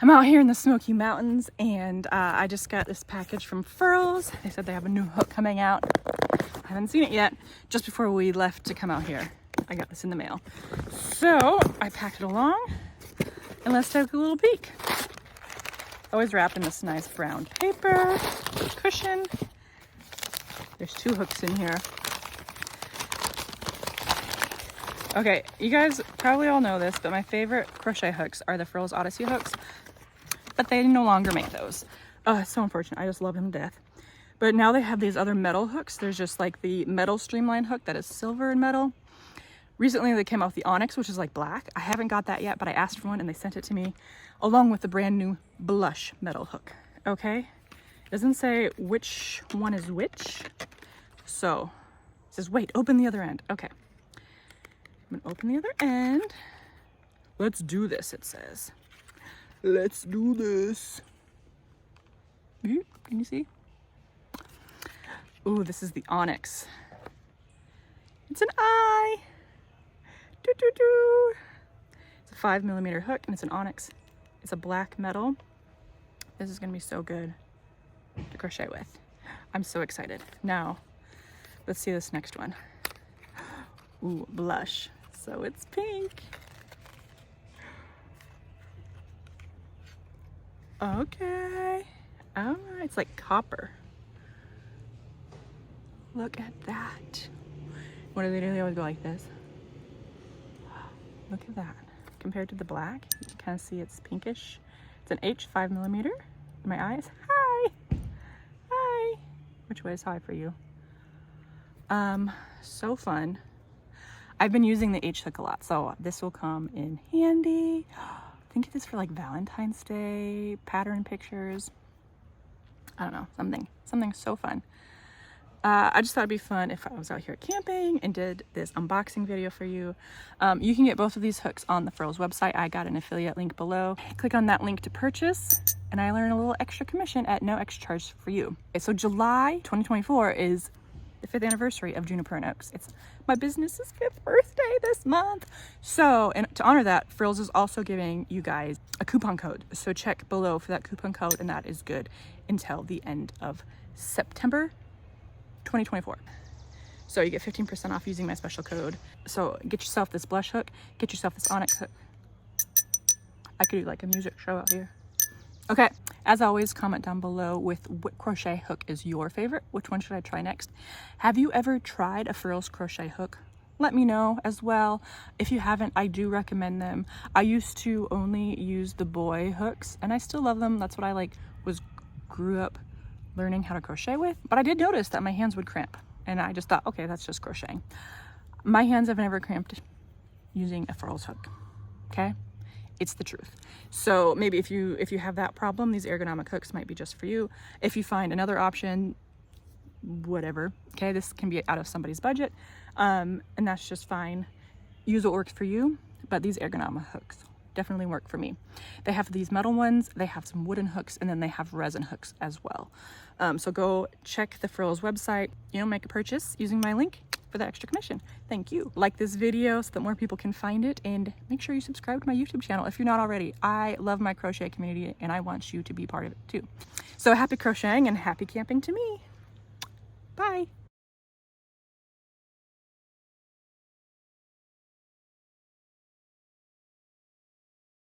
I'm out here in the Smoky Mountains and I just got this package from Furls. They said they have a new hook coming out. I haven't seen it yet. Just before we left to come out here, I got this in the mail. So I packed it along and let's take a little peek. Always wrapped in this nice brown paper, cushion. There's 2 hooks in here. Okay, you guys probably all know this, but my favorite crochet hooks are the Furls Odyssey hooks, but they no longer make those. Oh, it's so unfortunate. I just love them to death. But now they have these other metal hooks. There's just like the metal streamline hook that is silver and metal. Recently they came out with the Onyx, which is like black. I haven't got that yet, but I asked for one and they sent it to me along with the brand new blush metal hook. Okay, it doesn't say which one is which. So it says, wait, open the other end. Okay. I'm gonna open the other end. Let's do this, it says. Let's do this. Can you see? Ooh, this is the Onyx. It's an eye. Doo doo doo. It's a 5mm hook and it's an Onyx. It's a black metal. This is gonna be so good to crochet with. I'm so excited. Now, let's see this next one. Ooh, blush. So it's pink. Okay. Oh, it's like copper. Look at that. What do? They always go like this. Look at that. Compared to the black, you can kind of see it's pinkish. It's an H 5mm. My eyes. Hi. Hi. Which way is high for you? So fun. I've been using the H hook a lot, so this will come in handy. Think of this for like Valentine's Day, pattern pictures. I don't know, something so fun. I just thought it'd be fun if I was out here camping and did this unboxing video for you. You can get both of these hooks on the Furls website. I got an affiliate link below. Click on that link to purchase and I learn a little extra commission at no extra charge for you. Okay, so July 2024 is the 5th anniversary of Juniper and Oaks. It's my business's 5th birthday this month. So, and to honor that, Furls is also giving you guys a coupon code. So check below for that coupon code and that is good until the end of September 2024. So you get 15% off using my special code. So get yourself this blush hook, get yourself this Onyx hook. I could do like a music show out here. Okay, as always, comment down below with what crochet hook is your favorite. Which one should I try next? Have you ever tried a Furls crochet hook? Let me know as well. If you haven't, I do recommend them. I used to only use the boy hooks and I still love them. That's what I grew up learning how to crochet with. But I did notice that my hands would cramp and I just thought, okay, that's just crocheting. My hands have never cramped using a Furls hook, okay? It's the truth. So maybe if you have that problem, these ergonomic hooks might be just for you. If you find another option, whatever, okay, this can be out of somebody's budget, and that's just fine. Use what works for you, but these ergonomic hooks definitely work for me. They have these metal ones, they have some wooden hooks, and then they have resin hooks as well. So go check the Furls website, make a purchase using my link for the extra commission. Thank you. Like this video so that more people can find it, and make sure you subscribe to my YouTube channel if you're not already. I love my crochet community and I want you to be part of it too. So happy crocheting and happy camping to me. Bye.